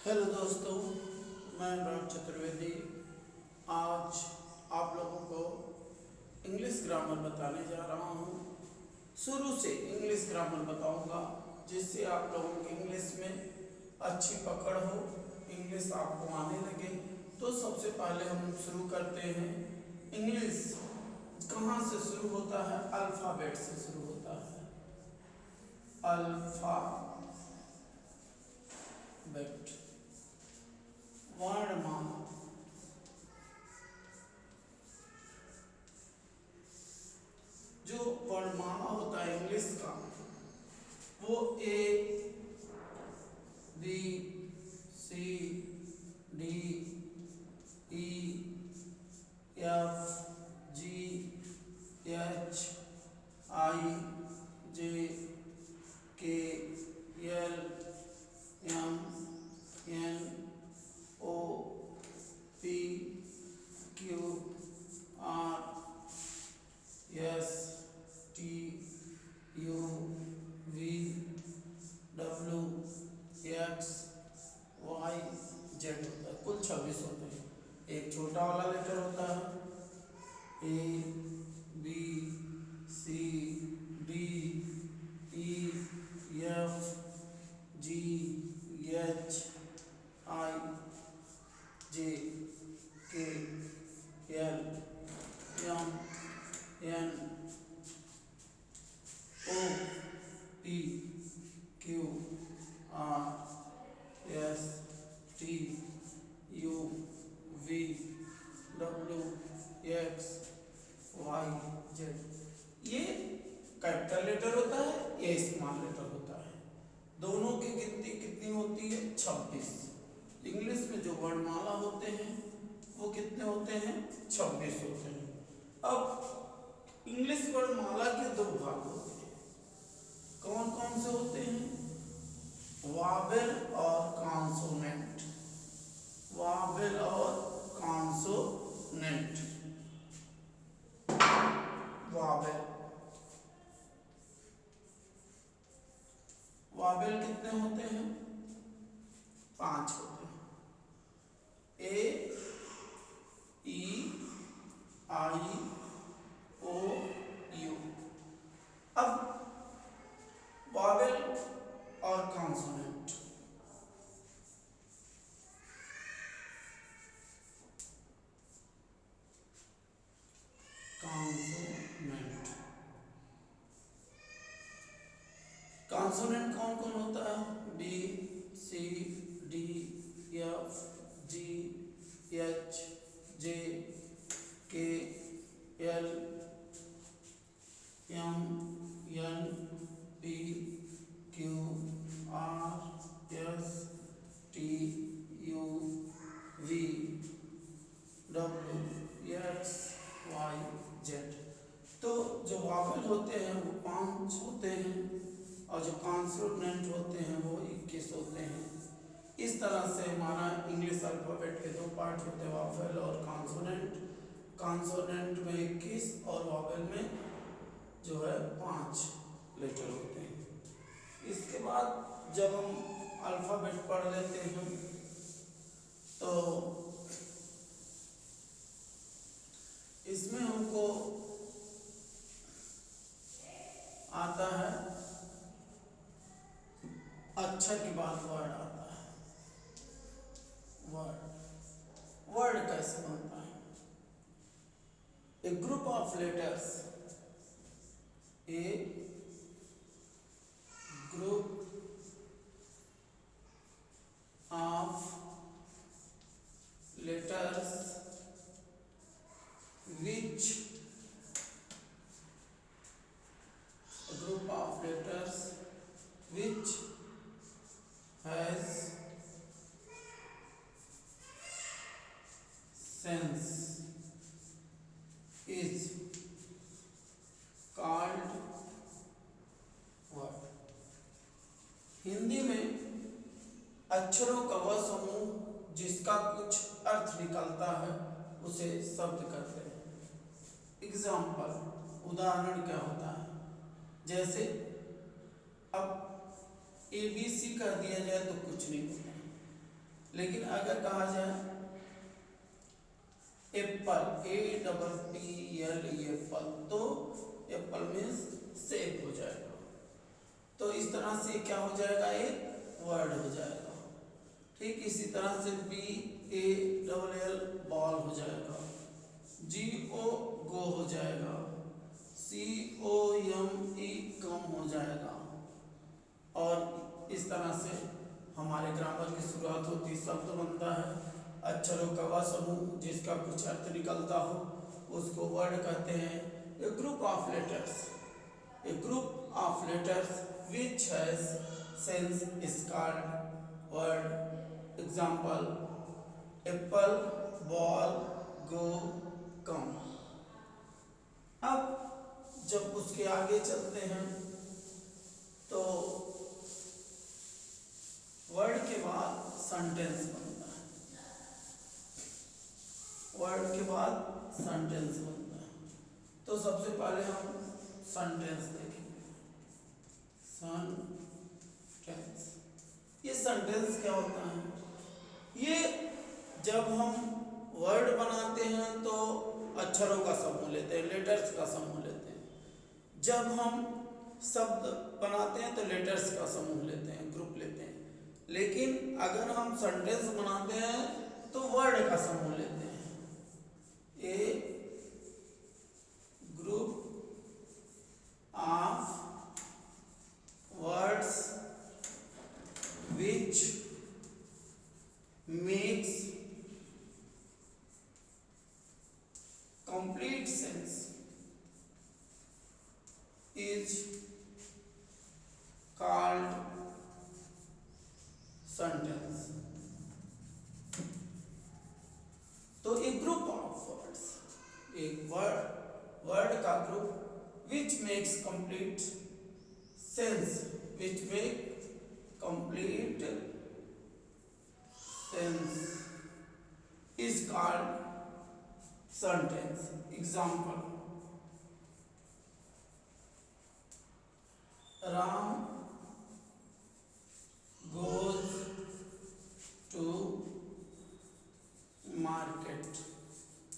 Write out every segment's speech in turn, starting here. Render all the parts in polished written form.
Hello दोस्तों, मैं अनुराग चतुर्वेदी आज आप लोगों को इंग्लिश ग्रामर बताने जा रहा हूँ। शुरू से इंग्लिश ग्रामर बताऊँगा जिससे आप लोगों की इंग्लिश में अच्छी पकड़ हो, इंग्लिश आपको आने लगे। तो सबसे पहले हम शुरू करते हैं। इंग्लिश कहाँ से शुरू होता है? अल्फ़ाबेट से शुरू होता है। अल्फ़ाबेट, वर्णमाला। जो वर्णमाला होता है इंग्लिश का, वो A B C D E F G H I J K L M N O P Q R S T U V W X Y Z होता है। कुल 26 होते हैं। एक छोटा वाला लेटर होता है A B C D E F G H I J K L M N O P Q R S T U V W X Y Z. ये कैपिटल लेटर होता है, ये स्मॉल लेटर होता है। दोनों की गिनती कितनी होती है? 26। इंग्लिश में जो वर्णमाला होते हैं वो कितने होते हैं? 26 होते हैं। अब इंग्लिश वर्णमाला के दो भाग होते हैं। कौन कौन से होते हैं? वावेल और कॉन्सोनेंट। वावेल और कॉन्सोनेंट। वावेल वावेल कितने होते हैं? 5 होते हैं। A E I O U. अब वावेल और कॉन्सोनेंट। कॉन्सोनेंट कॉन्सोनेंट कौन कौन होता है? B C D F G H J K L M N P Q R S T U V W X Y Z. तो जो वावेल होते हैं वो 5 होते हैं और जो कॉन्सोनेंट होते हैं वो 21 होते हैं। इस तरह से हमारा इंग्लिश अल्फ़ाबेट के दो पार्ट होते हैं, वावेल और कॉन्सोनेंट। कॉन्सोनेंट में 21 और वावेल में जो है 5 लेटर होते हैं। इसके बाद जब हम अल्फ़ाबेट पढ़ लेते हैं तो इसमें हमको आता है अक्षर के बाद वर्ड आता है। वर्ड कैसे बनता है? A group of letters. A group of letters which group of letters which has sense is called word। Hindi में अक्षरों का वह समूह जिसका कुछ अर्थ निकलता है उसे शब्द कहते हैं। एग्जाम्पल, उदाहरण क्या होता है? जैसे अब ABC कह दिया जाए तो कुछ नहीं होता। लेकिन अगर कहा जाए एप्पल, APPLE एप्पल, तो एप्पल मीन्स सेब हो जाएगा। तो इस तरह से क्या हो जाएगा, एक वर्ड हो जाएगा। ठीक इसी तरह से BALL बॉल हो जाएगा, GO गो हो जाएगा, COME कम हो जाएगा। और इस तरह से हमारे ग्रामर की शुरुआत होती, शब्द बनता है, अक्षरों का वह समूह जिसका कुछ अर्थ निकलता हो उसको वर्ड कहते हैं। A group of letters, a group of letters which has sense is called word। Example apple, ball, go, come. अब जब उसके आगे चलते हैं तो वर्ड के बाद सेंटेंस बनता है, वर्ड के बाद सेंटेंस बनता है। तो सबसे पहले हम सेंटेंस देखेंगे। सेंटेंस, ये सेंटेंस क्या होता है? ये जब हम वर्ड बनाते हैं तो अक्षरों का समूह लेते हैं, लेटर्स का समूह लेते हैं। जब हम शब्द बनाते हैं तो लेटर्स का समूह लेते हैं, ग्रुप लेते हैं। लेकिन अगर हम सेंटेंस बनाते हैं तो वर्ड का समूह लेते हैं। A group of words which makes complete sense is called sentence। तो एक ग्रुप ऑफ वर्ड्स, एक वर्ड का group which makes complete sense, which make complete sense is called sentence। Example Ram goes to market,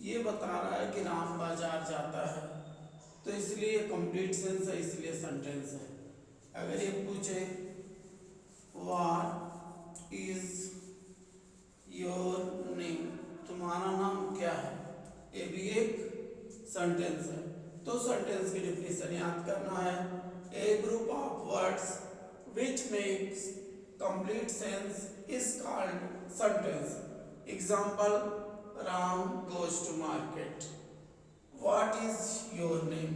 ये बता रहा है कि राम बाजार जाता है, तो इसलिए कंप्लीट सेंस है, इसलिए सेंटेंस है। अगर ये पूछे व्हाट इज योर नेम, तुम्हारा नाम क्या है, ये भी एक सेंटेंस है। तो सेंटेंस की डेफिनेशन याद करना है, a group of words which makes complete sense is called sentence। Example Ram goes to market, what is your name।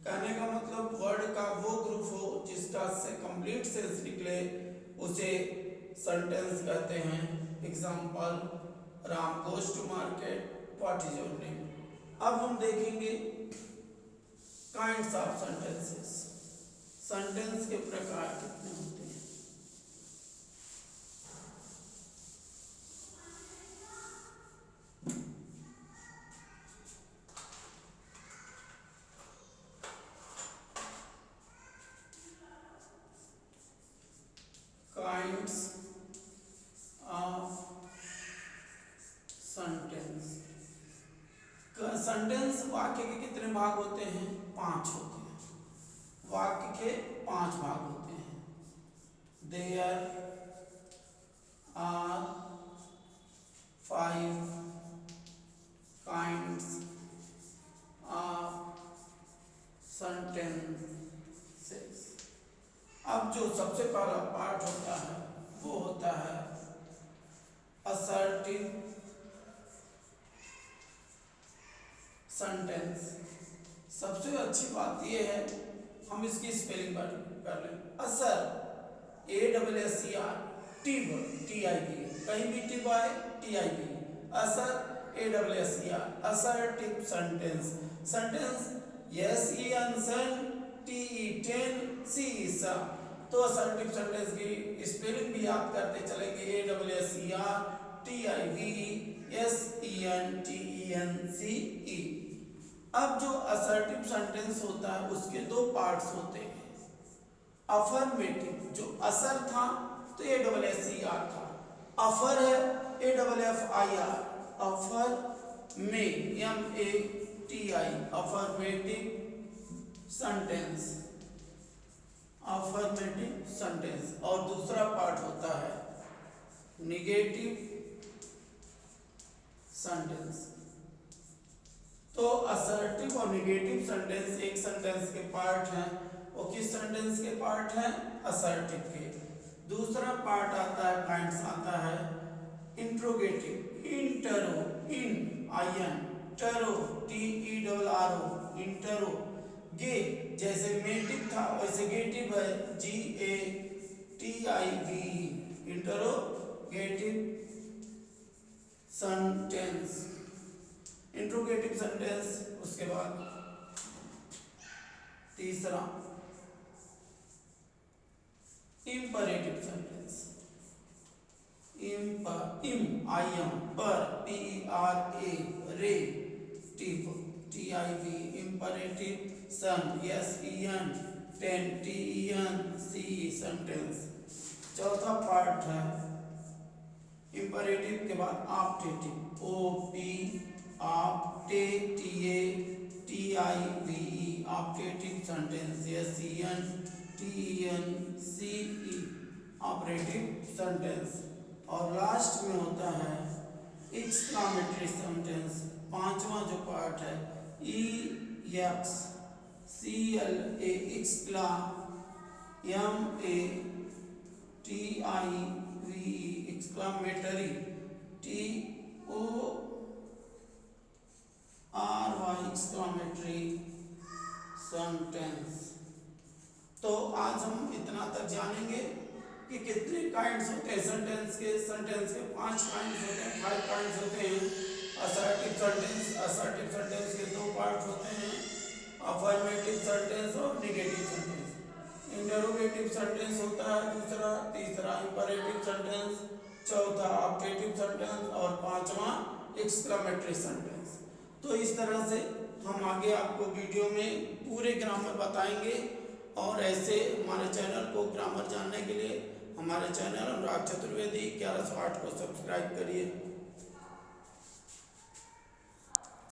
कहने का मतलब वर्ड का वो ग्रुप हो जिसका से कंप्लीट सेंस निकले उसे सेंटेंस कहते हैं। Example Ram goes to market, what is your name। अब हम देखेंगे काइंड्स ऑफ सेंटेंसेस, सेंटेंस के प्रकार कितने होते हैं। काइंड्स ऑफ सेंटेंस, सेंटेंस वाक्य के कितने भाग होते हैं? 5 होते हैं। वाक्य के 5 भाग होते हैं। There are 5 kinds of sentences. अब जो सबसे पहला पार्ट होता है वो होता है असर्टिव सेंटेंस। सबसे अच्छी बात यह है, हम इसकी स्पेलिंग कर लें। असर ASSER, TIV, कहीं भी टिप आए TIV, असर ASSER, assertive sentence. Sentence SEN तो असर्टिव सेंटेंस की स्पेलिंग भी याद करते चलेंगे, ASSER TIV SENTENCE। अब जो असर्टिव सेंटेंस होता है उसके 2 पार्ट्स होते हैं। अफर्मेटिव जो असर था तो ASSER था, अफर है AFFIR, अफर में MATI, affirmative sentence, affirmative sentence. और दूसरा पार्ट होता है निगेटिव सेंटेंस। तो असर्टिव और निगेटिव सेंटेंस एक सेंटेंस के पार्ट हैं। वो किस सेंटेंस के पार्ट हैं? असर्टिव के। दूसरा पार्ट आता है, काइंड्स आता है इंट्रोगेटिव, इंटरो, इन IN, टरो TERRO, इंटरो। गे जैसे मेटिव था वैसे गेटिव है GATIVE, interrogative sentence, interrogative sentence. उसके बाद तीसरा इंपरेटिव सेंटेंस, IM पर PERA, रे TIV, इंपरेटिव सन SEN, TEN CE सेंटेंस। चौथा पार्ट है इंपरेटिव के बाद optative, OP OPTATIVE, optative sentence SEN TEN CE, operative sentence. और लास्ट में होता है एक्सक्लामेटरी सेंटेंस। पांचवा जो पार्ट है EXCLA, एक्सक्ला MATIVE, exclamatory TORY, exclamatory sentence. तो आज हम इतना तक जानेंगे कि कितने काइंड्स होते हैं सेंटेंस के। 5 काइंड्स होते हैं, 5 काइंड्स होते हैं। असर्टिव सेंटेंस के 2 पार्ट्स होते हैं, अफर्मेटिव सेंटेंस और निगेटिव सेंटेंस। इंटरोगेटिव सेंटेंस होता है दूसरा, तीसरा इंपरेटिव सेंटेंस, चौथा ऑप्टेटिव सेंटेंस और पांचवा एक्सक्लामेटरी सेंटेंस। तो इस तरह से हम आगे आपको वीडियो में पूरे ग्रामर बताएंगे। और ऐसे हमारे चैनल को ग्रामर जानने के लिए हमारे चैनल अनुराग चतुर्वेदी 1108 को सब्सक्राइब करिए।